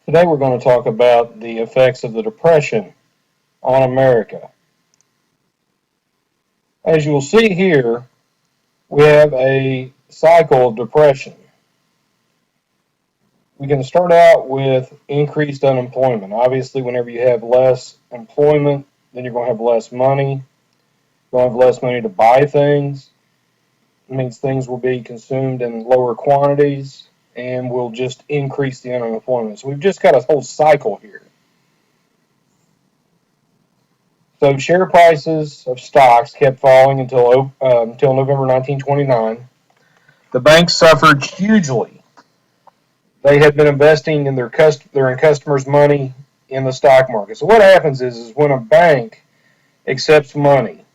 Today we're going to talk about the effects of the Depression on America. As you'll see here, we have a cycle of depression. We can start out with increased unemployment. Obviously, whenever you have less employment, then you're going to have less money. You're going to have less money to buy things. It means things will be consumed in lower quantities and will just increase the unemployment. So we've just got a whole cycle here. So share prices of stocks kept falling until November 1929. The banks suffered hugely. They had been investing in their customers' money in the stock market. So what happens is when a bank accepts money,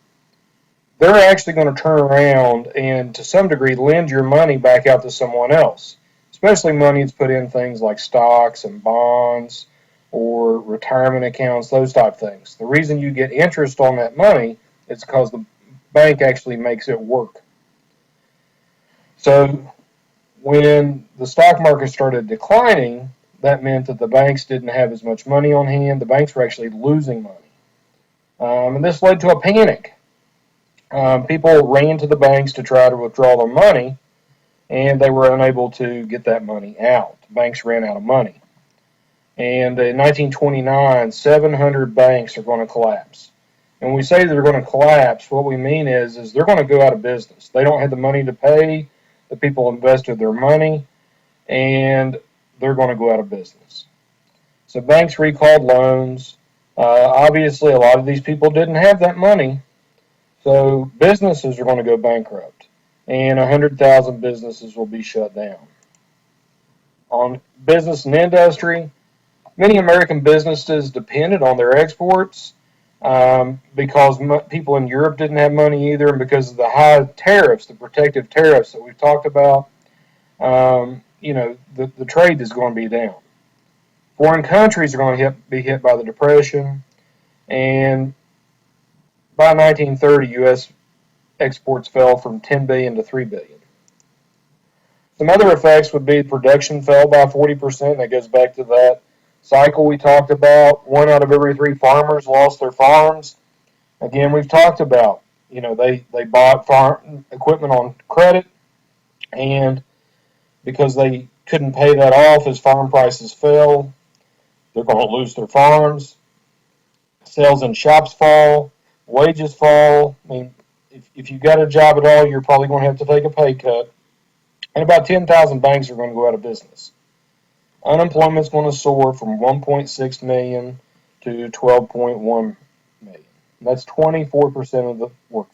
they're actually going to turn around and to some degree lend your money back out to someone else, especially money that's put in things like stocks and bonds or retirement accounts, those type of things. The reason you get interest on that money is because the bank actually makes it work. So when the stock market started declining, that meant that the banks didn't have as much money on hand. The banks were actually losing money. And this led to a panic. People ran to the banks to try to withdraw their money, and they were unable to get that money out. The banks ran out of money. And in 1929, 700 banks are going to collapse. And when we say they're going to collapse, what we mean is they're going to go out of business. They don't have the money to pay the people invested their money, and they're going to go out of business. So banks recalled loans. Obviously, a lot of these people didn't have that money, so businesses are going to go bankrupt, and 100,000 businesses will be shut down. On business and industry, many American businesses depended on their exports because people in Europe didn't have money either, and because of the high tariffs, the protective tariffs that we've talked about, the trade is going to be down. Foreign countries are going to be hit by the Depression, and by 1930, U.S. exports fell from 10 billion to 3 billion. Some other effects would be production fell by 40%. That goes back to that cycle we talked about. 1 out of every 3 farmers lost their farms. Again, we've talked about, they bought farm equipment on credit, and because they couldn't pay that off as farm prices fell, they're going to lose their farms. Sales in shops fall, wages fall. I mean, if you've got a job at all, you're probably going to have to take a pay cut. And about 10,000 banks are going to go out of business. Unemployment is going to soar from 1.6 million to 12.1 million. That's 24% of the workforce.